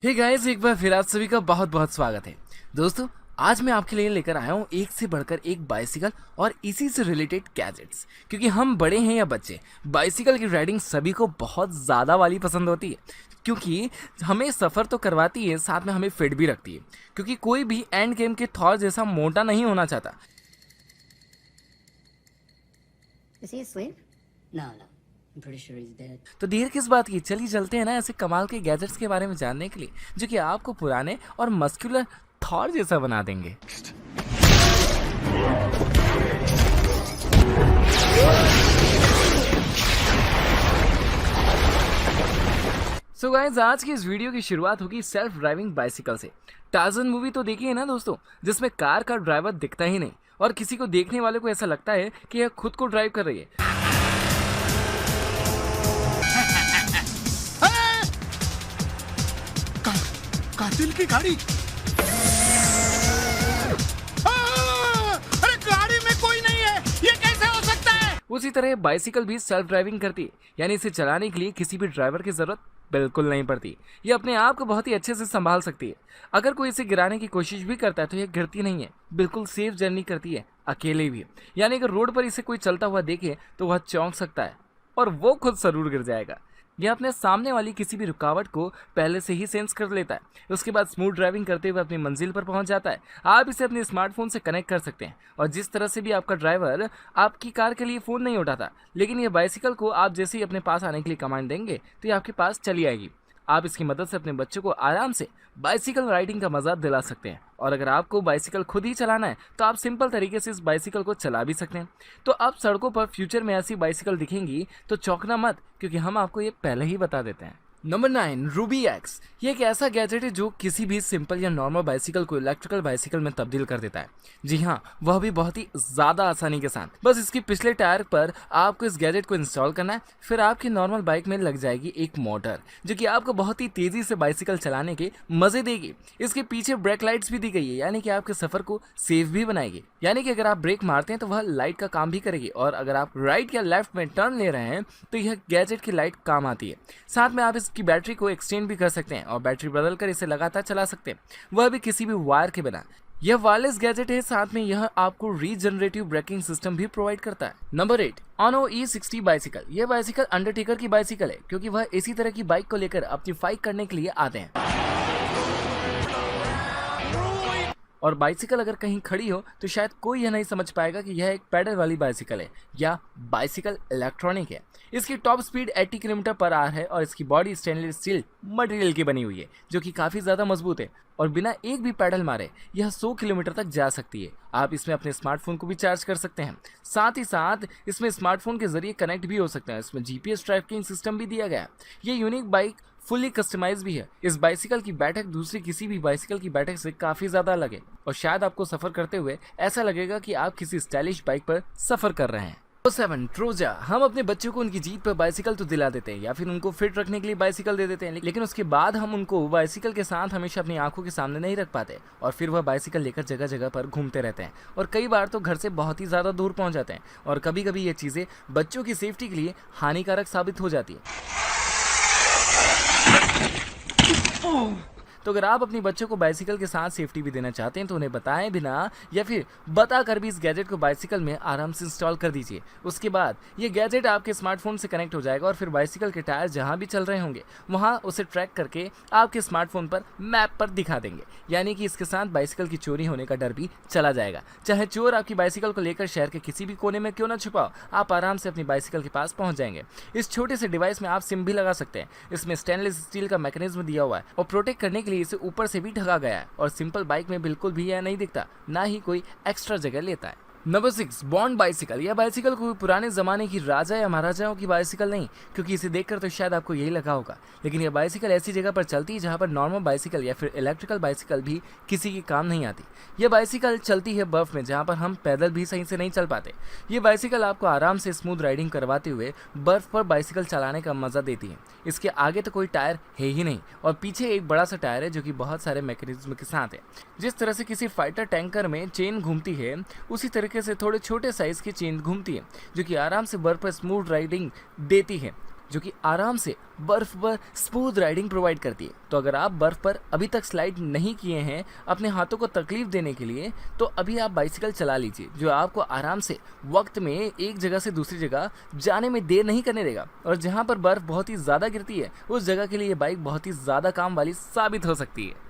Hey guys, एक बार फिर आप सभी का बहुत बहुत स्वागत है। दोस्तों, आज मैं आपके लिए लेकर आया हूँ एक से बढ़कर एक बाइसिकल और इसी से रिलेटेड गैजेट्स। क्योंकि हम बड़े हैं या बच्चे, बाइसिकल की राइडिंग सभी को बहुत ज़्यादा वाली पसंद होती है। क्योंकि हमें सफ़र तो करवाती है, साथ में हमें फिट भी रखती है। क्योंकि कोई भी एंड गेम के थॉर जैसा मोटा नहीं होना चाहता। Is he asleep? No. I'm pretty sure he's dead. तो देर किस बात की, चलिए चलते हैं ना ऐसे कमाल के गैजेट्स के बारे में जानने के लिए जो कि आपको पुराने और मस्कुलर थॉर जैसा बना देंगे। सो गाइस, आज की इस वीडियो की शुरुआत होगी सेल्फ ड्राइविंग बाइसिकल से। टार्ज़न मूवी तो देखी है ना दोस्तों, जिसमें कार का ड्राइवर दिखता ही नहीं और किसी को देखने वाले को ऐसा लगता है कि यह खुद को ड्राइव कर रही है। कातिल की गाड़ी। अरे गाड़ी में कोई नहीं है, ये कैसे हो सकता है? उसी तरह बाइसिकल भी सेल्फ ड्राइविंग करती है, यानी इसे चलाने के लिए किसी भी ड्राइवर की जरूरत बिल्कुल नहीं पड़ती। ये अपने आप को बहुत ही अच्छे से संभाल सकती है। अगर कोई इसे गिराने की कोशिश भी करता है तो ये गिरती नहीं है, बिल्कुल सेफ जर्नी करती है, अकेले भी। यानी अगर रोड पर इसे कोई चलता हुआ देखे तो वह चौंक सकता है और वो खुद जरूर गिर जाएगा। यह अपने सामने वाली किसी भी रुकावट को पहले से ही सेंस कर लेता है। उसके बाद स्मूथ ड्राइविंग करते हुए अपनी मंजिल पर पहुंच जाता है। आप इसे अपने स्मार्टफोन से कनेक्ट कर सकते हैं और जिस तरह से भी आपका ड्राइवर आपकी कार के लिए फ़ोन नहीं उठाता, लेकिन यह बाइसिकल को आप जैसे ही अपने पास आने के लिए कमांड देंगे तो ये आपके पास चली आएगी। आप इसकी मदद से अपने बच्चों को आराम से बाइसिकल राइडिंग का मजा दिला सकते हैं। और अगर आपको बाइसिकल खुद ही चलाना है तो आप सिंपल तरीके से इस बाइसिकल को चला भी सकते हैं। तो अब सड़कों पर फ्यूचर में ऐसी बाइसिकल दिखेंगी तो चौंकना मत, क्योंकि हम आपको ये पहले ही बता देते हैं। Number 9, Ruby x. ये एक ऐसा गैजेट है जो किसी भी सिंपल या नॉर्मल बाइसिकल को इलेक्ट्रिकल बाइसिकल में तब्दील कर देता है। जी हाँ, वह भी बहुत ही ज़्यादा आसानी के साथ। बस इसके पिछले टायर पर आपको इस गैजेट को इंस्टॉल करना है, फिर आपकी नॉर्मल बाइक में लग जाएगी एक मोटर जो कि आपको बहुत ही तेज़ी से बाइसिकल चलाने के मज़े देगी। इसके पीछे ब्रेक लाइट्स भी दी गई है, यानी कि आपके सफ़र को सेफ भी बनाएगी। यानी कि अगर आप ब्रेक मारते हैं तो वह लाइट का काम भी करेगी, और अगर आप राइट या लेफ्ट में टर्न ले रहे हैं तो यह गैजेट की लाइट काम आती है। साथ में आप की बैटरी को एक्सचेंज भी कर सकते हैं और बैटरी बदलकर इसे लगातार चला सकते हैं, वह भी किसी भी वायर के बिना। यह वायरलेस गैजेट है, साथ में यह आपको रीजनरेटिव ब्रेकिंग सिस्टम भी प्रोवाइड करता है। Number 8, ऑनो E60 bicycle. यह बाइसिकल अंडरटेकर की बाइसिकल है, क्योंकि वह इसी तरह की बाइक को लेकर अपनी फाइट करने के लिए आते हैं। और बाइसिकल अगर कहीं खड़ी हो तो शायद कोई यह नहीं समझ पाएगा कि यह एक पैडल वाली बाइसिकल है या बाइसिकल इलेक्ट्रॉनिक है। इसकी top speed 80 kilometre per hour है और इसकी बॉडी स्टेनलेस स्टील मटेरियल की बनी हुई है, जो कि काफ़ी ज़्यादा मजबूत है और बिना एक भी पैडल मारे यह 100 किलोमीटर तक जा सकती है। आप इसमें अपने स्मार्टफोन को भी चार्ज कर सकते हैं। साथ ही साथ इसमें स्मार्टफोन के जरिए कनेक्ट भी हो सकते हैं। इसमें GPS ट्रैकिंग सिस्टम भी दिया गया है। ये यूनिक बाइक फुली कस्टमाइज भी है। इस बाइसिकल की बैठक दूसरी किसी भी बाइसिकल की बैठक से काफ़ी ज़्यादा अलग है और शायद आपको सफ़र करते हुए ऐसा लगेगा कि आप किसी स्टाइलिश बाइक पर सफ़र कर रहे हैं। 7, ट्रोजा। हम अपने बच्चों को उनकी जीत पर बाइसिकल तो दिला देते हैं या फिर उनको फिट रखने के लिए बाइसिकल दे देते हैं, लेकिन उसके बाद हम उनको बाइसिकल के साथ हमेशा अपनी आंखों के सामने नहीं रख पाते और फिर वह बाइसिकल लेकर जगह जगह पर घूमते रहते हैं और कई बार तो घर से बहुत ही ज़्यादा दूर पहुंच जाते हैं और कभी कभी ये चीज़ें बच्चों की सेफ्टी के लिए हानिकारक साबित हो जाती है। तो अगर आप अपने बच्चों को बाइसिकल के साथ सेफ्टी भी देना चाहते हैं तो उन्हें बताएं बिना या फिर बताकर भी इस गैजेट को बाइसिकल में आराम से इंस्टॉल कर दीजिए। उसके बाद ये गैजेट आपके स्मार्टफोन से कनेक्ट हो जाएगा और फिर बाइसिकल के टायर जहां भी चल रहे होंगे वहां उसे ट्रैक करके आपके स्मार्टफोन पर मैप पर दिखा देंगे। यानी कि इसके साथ बाइसिकल की चोरी होने का डर भी चला जाएगा। चाहे चोर आपकी बाइसिकल को लेकर शहर के किसी भी कोने में क्यों ना छुपाओ, आप आराम से अपनी बाइसिकल के पास पहुंच जाएंगे। इस छोटे से डिवाइस में आप सिम भी लगा सकते हैं। इसमें स्टेनलेस स्टील का मैकेनिज्म दिया हुआ है और प्रोटेक्ट करने के लिए इसे ऊपर से भी ढका गया है और सिंपल बाइक में बिल्कुल भी यह नहीं दिखता, ना ही कोई एक्स्ट्रा जगह लेता है। Number 6, bond bicycle. यह बाइसिकल कोई पुराने ज़माने की राजा या महाराजाओं की बाइसिकल नहीं, क्योंकि इसे देखकर तो शायद आपको यही लगा होगा, लेकिन यह बाइसिकल ऐसी जगह पर चलती है जहां पर नॉर्मल बाइसिकल या फिर इलेक्ट्रिकल बाइसिकल भी किसी की काम नहीं आती। यह बाइसिकल चलती है बर्फ़ में, जहाँ पर हम पैदल भी सही से नहीं चल पाते। ये बाइसिकल आपको आराम से स्मूथ राइडिंग करवाते हुए बर्फ़ पर बाइसिकल चलाने का मज़ा देती है। इसके आगे तो कोई टायर है ही नहीं और पीछे एक बड़ा सा टायर है जो कि बहुत सारे मैकेनिज्म के साथ है। जिस तरह से किसी फाइटर टैंकर में चेन घूमती है, उसी तरीके से थोड़े छोटे साइज़ की चेन घूमती है जो कि आराम से बर्फ पर स्मूथ राइडिंग देती है। जो कि आराम से बर्फ पर स्मूथ राइडिंग प्रोवाइड करती है। तो अगर आप बर्फ पर अभी तक स्लाइड नहीं किए हैं अपने हाथों को तकलीफ देने के लिए, तो अभी आप बाइसिकल चला लीजिए, जो आपको आराम से वक्त में एक जगह से दूसरी जगह जाने में देर नहीं करने देगा। और जहाँ पर बर्फ बहुत ही ज़्यादा गिरती है उस जगह के लिए ये बाइक बहुत ही ज़्यादा काम वाली साबित हो सकती है।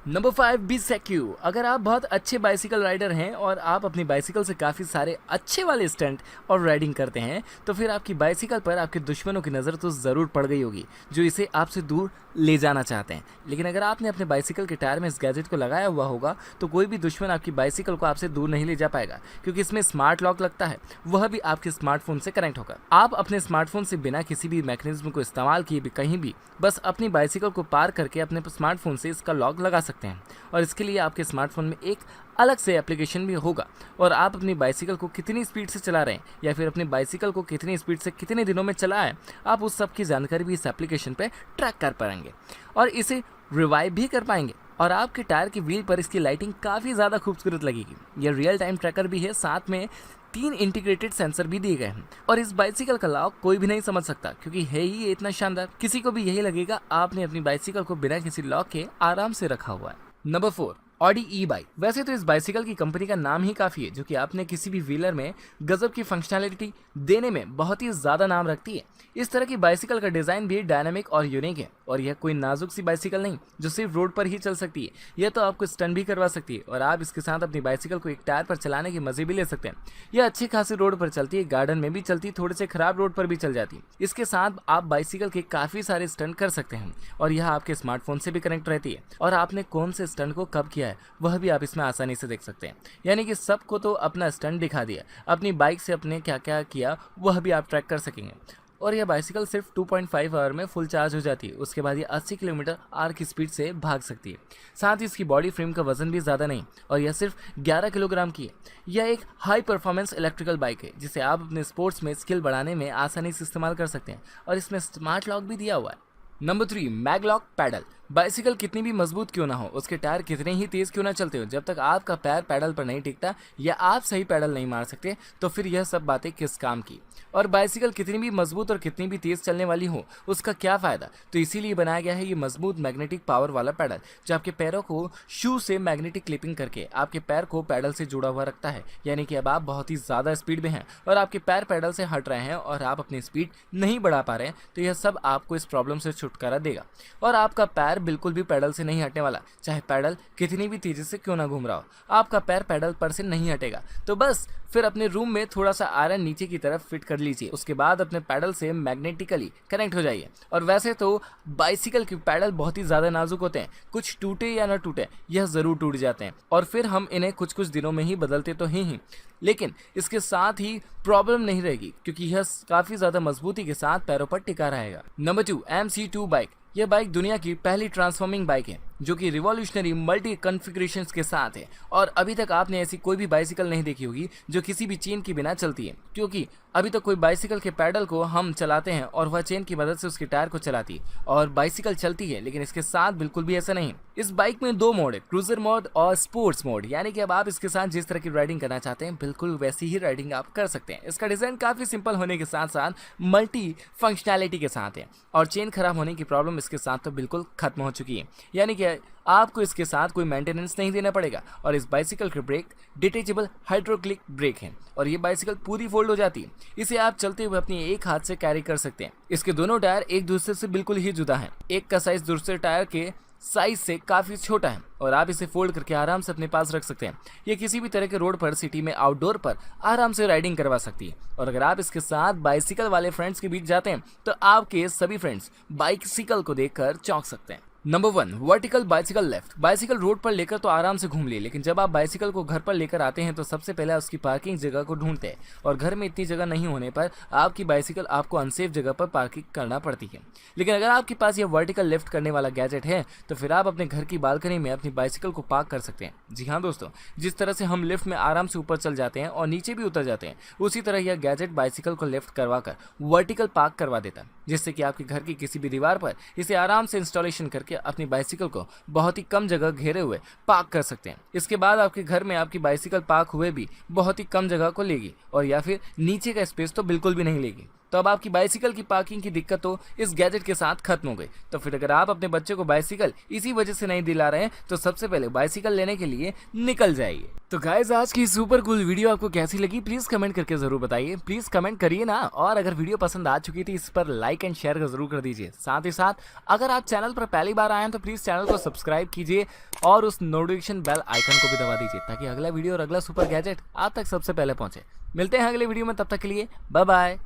Number 5, be secure. अगर आप बहुत अच्छे बाइसिकल राइडर हैं और आप अपनी बाइसिकल से काफ़ी सारे अच्छे वाले स्टंट और राइडिंग करते हैं, तो फिर आपकी बाइसिकल पर आपके दुश्मनों की नज़र तो ज़रूर पड़ गई होगी, जो इसे आपसे दूर ले जाना चाहते हैं। लेकिन अगर आपने अपने बाइसिकल के टायर में इस गैजेट को लगाया हुआ होगा तो कोई भी दुश्मन आपकी बाइसिकल को आपसे दूर नहीं ले जा पाएगा, क्योंकि इसमें स्मार्ट लॉक लगता है, वह भी आपके स्मार्टफोन से कनेक्ट होगा। आप अपने स्मार्टफोन से बिना किसी भी मैकेनिज्म को इस्तेमाल किए भी कहीं भी बस अपनी बाइसिकल को पार करके अपने स्मार्टफोन से इसका लॉक लगा सकते हैं। और इसके लिए आपके स्मार्टफोन में एक अलग से एप्लीकेशन भी होगा, और आप अपनी बाइसिकल को कितनी स्पीड से चला रहे हैं या फिर अपनी बाइसिकल को कितनी स्पीड से कितने दिनों में चला है, आप उस सब की जानकारी भी इस एप्लीकेशन पे ट्रैक कर पाएंगे और इसे रिवाइव भी कर पाएंगे। और आपके टायर की व्हील पर इसकी लाइटिंग काफ़ी ज़्यादा खूबसूरत लगेगी। यह रियल टाइम ट्रैकर भी है, साथ में 3 इंटीग्रेटेड सेंसर भी दिए गए हैं। और इस बाइसिकल का लॉक कोई भी नहीं समझ सकता, क्योंकि है ही ये इतना शानदार, किसी को भी यही लगेगा आपने अपनी बाइसिकल को बिना किसी लॉक के आराम से रखा हुआ है। Number 4, Audi e bike. वैसे तो इस बाइसिकल की कंपनी का नाम ही काफ़ी है, जो कि आपने किसी भी व्हीलर में गजब की फंक्शनैलिटी देने में बहुत ही ज़्यादा नाम रखती है। इस तरह की बाइसिकल का डिज़ाइन भी डायनामिक और यूनिक है, और यह कोई नाजुक सी बाइसिकल नहीं जो सिर्फ रोड पर ही चल सकती है, यह तो आपको स्टंट भी करवा सकती है। और आप इसके साथ अपनी बाइसिकल को एक टायर पर चलाने के मज़े भी ले सकते हैं। यह अच्छी खासी रोड पर चलती है, गार्डन में भी चलती है, थोड़े से खराब रोड पर भी चल जाती है। इसके साथ आप बाइसिकल के काफ़ी सारे स्टंट कर सकते हैं, और यह आपके स्मार्टफोन से भी कनेक्ट रहती है, और आपने कौन से स्टंट को कब किया है वह भी आप इसमें आसानी से देख सकते हैं। यानी कि सबको तो अपना स्टंट दिखा दिया, अपनी बाइक से अपने क्या क्या किया वह भी आप ट्रैक कर सकेंगे। और यह बाइसिकल सिर्फ 2.5 आवर में फुल चार्ज हो जाती है। उसके बाद ये 80 किलोमीटर आवर की स्पीड से भाग सकती है। साथ ही इसकी बॉडी फ्रेम का वजन भी ज़्यादा नहीं, और यह सिर्फ 11 किलोग्राम की है। यह एक हाई परफॉर्मेंस इलेक्ट्रिकल बाइक है, जिसे आप अपने स्पोर्ट्स में स्किल बढ़ाने में आसानी से इस्तेमाल कर सकते हैं, और इसमें स्मार्ट लॉक भी दिया हुआ है। Number 3, मैगलॉक pedal. बाइसिकल कितनी भी मजबूत क्यों ना हो, उसके टायर कितने ही तेज़ क्यों ना चलते हो, जब तक आपका पैर पैडल पर नहीं टिकता या आप सही पैडल नहीं मार सकते, तो फिर यह सब बातें किस काम की। और बाइसिकल कितनी भी मजबूत और कितनी भी तेज़ चलने वाली हो, उसका क्या फ़ायदा। तो इसीलिए बनाया गया है ये मजबूत मैग्नेटिक पावर वाला पैडल, जो आपके पैरों को शू से मैग्नेटिक क्लिपिंग करके आपके पैर को पैडल से जुड़ा हुआ रखता है। यानी कि अब आप बहुत ही ज़्यादा स्पीड में हैं और आपके पैर पैडल से हट रहे हैं और आप अपनी स्पीड नहीं बढ़ा पा रहे हैं, तो यह सब आपको इस प्रॉब्लम से छुटकारा देगा। और आपका पैर बिल्कुल भी पैडल से नहीं हटने वाला, चाहे पैडल कितनी भी तेज़ी से क्यों ना घूम रहा हो, आपका पैर पैडल पर से नहीं हटेगा। तो बस फिर अपने रूम में थोड़ा सा आयरन नीचे की तरफ फिट कर लीजिए, उसके बाद अपने पैडल से मैग्नेटिकली कनेक्ट हो जाइए। और वैसे तो बाइसिकल के पैडल बहुत ही ज़्यादा नाजुक होते हैं, कुछ टूटे या ना टूटे यह ज़रूर टूट जाते हैं, और फिर हम इन्हें कुछ कुछ दिनों में ही बदलते तो ही लेकिन इसके साथ ही प्रॉब्लम नहीं रहेगी, क्योंकि यह काफ़ी ज़्यादा मजबूती के साथ पैरों पर टिका रहेगा। Number 2, MC2 bike. यह बाइक दुनिया की पहली ट्रांसफॉर्मिंग बाइक है, जो कि रिवॉल्यूशनरी मल्टी कॉन्फ़िगरेशंस के साथ है। और अभी तक आपने ऐसी कोई भी बाइसिकल नहीं देखी होगी जो किसी भी चेन के बिना चलती है, क्योंकि अभी तक कोई बाइसिकल के पैडल को हम चलाते हैं और वह चेन की मदद से उसके टायर को चलाती है और बाइसिकल चलती है, लेकिन इसके साथ बिल्कुल भी ऐसा नहीं। इस बाइक में 2 मोड है, क्रूजर मोड और स्पोर्ट्स मोड। यानी कि अब आप इसके साथ जिस तरह की राइडिंग करना चाहते हैं बिल्कुल वैसी ही राइडिंग आप कर सकते हैं। इसका डिज़ाइन काफ़ी सिंपल होने के साथ साथ मल्टी फंक्शनैलिटी के साथ है, और चेन खराब होने की प्रॉब्लम इसके साथ तो बिल्कुल खत्म हो चुकी है। यानी कि आपको इसके साथ कोई मेंटेनेंस नहीं देना पड़ेगा। और इस बाइसिकल के ब्रेक डिटेचेबल हाइड्रोक्लिक ब्रेक हैं, और ये बाइसिकल पूरी फोल्ड हो जाती है। इसे आप चलते हुए अपनी एक हाथ से कैरी कर सकते हैं। इसके दोनों टायर एक दूसरे से बिल्कुल ही जुदा हैं। एक का साइज दूसरे टायर के साइज से काफ़ी छोटा है, और आप इसे फोल्ड करके आराम से अपने पास रख सकते हैं। ये किसी भी तरह के रोड पर, सिटी में, आउटडोर पर आराम से राइडिंग करवा सकती है। और अगर आप इसके साथ बाइसिकल वाले फ्रेंड्स के बीच जाते हैं तो आपके सभी फ्रेंड्स बाइसिकल को देखकर चौंक सकते हैं। Number 1, vertical bicycle left. Bicycle road पर लेकर तो आराम से घूम लिए, लेकिन जब आप बाइसिकल को घर पर लेकर आते हैं तो सबसे पहले उसकी पार्किंग जगह को ढूंढते हैं, और घर में इतनी जगह नहीं होने पर आपकी बाइसिकल आपको अनसेफ जगह पर पार्किंग करना पड़ती है। लेकिन अगर आपके पास यह वर्टिकल लेफ्ट करने वाला गैजेट है तो फिर आप अपने घर की बालकनी में अपनी बाइसिकल को पार्क कर सकते हैं। जी हाँ दोस्तों, जिस तरह से हम लिफ्ट में आराम से ऊपर चल जाते हैं और नीचे भी उतर जाते हैं, उसी तरह यह गैजेट बाइसिकल को लेफ्ट करवा कर वर्टिकल पार्क करवा देता है, जिससे कि आपके घर की किसी भी दीवार पर इसे आराम से इंस्टॉलेशन करके अपनी बाइसिकल को बहुत ही कम जगह घेरे हुए पार्क कर सकते हैं। इसके बाद आपके घर में आपकी बाइसिकल पार्क हुए भी बहुत ही कम जगह को लेगी, और या फिर नीचे का स्पेस तो बिल्कुल भी नहीं लेगी। तो अब आपकी बाइसिकल की पार्किंग की दिक्कत तो इस गैजेट के साथ खत्म हो गई। तो फिर अगर आप अपने बच्चे को बाइसिकल इसी वजह से नहीं दिला रहे हैं तो सबसे पहले बाइसिकल लेने के लिए निकल जाइए। तो गाइस आज की सुपर कूल वीडियो आपको कैसी लगी प्लीज कमेंट करके जरूर बताइए। प्लीज कमेंट करिए ना, और अगर वीडियो पसंद आ चुकी थी इस पर लाइक एंड शेयर जरूर कर दीजिए। साथ ही साथ अगर आप चैनल पर पहली बार आए हैं तो प्लीज चैनल को सब्सक्राइब कीजिए और उस नोटिफिकेशन बेल आइकन को भी दबा दीजिए ताकि अगला वीडियो और अगला सुपर गैजेट आप तक सबसे पहले पहुंचे। मिलते हैं अगले वीडियो में, तब तक के लिए बाय बाय।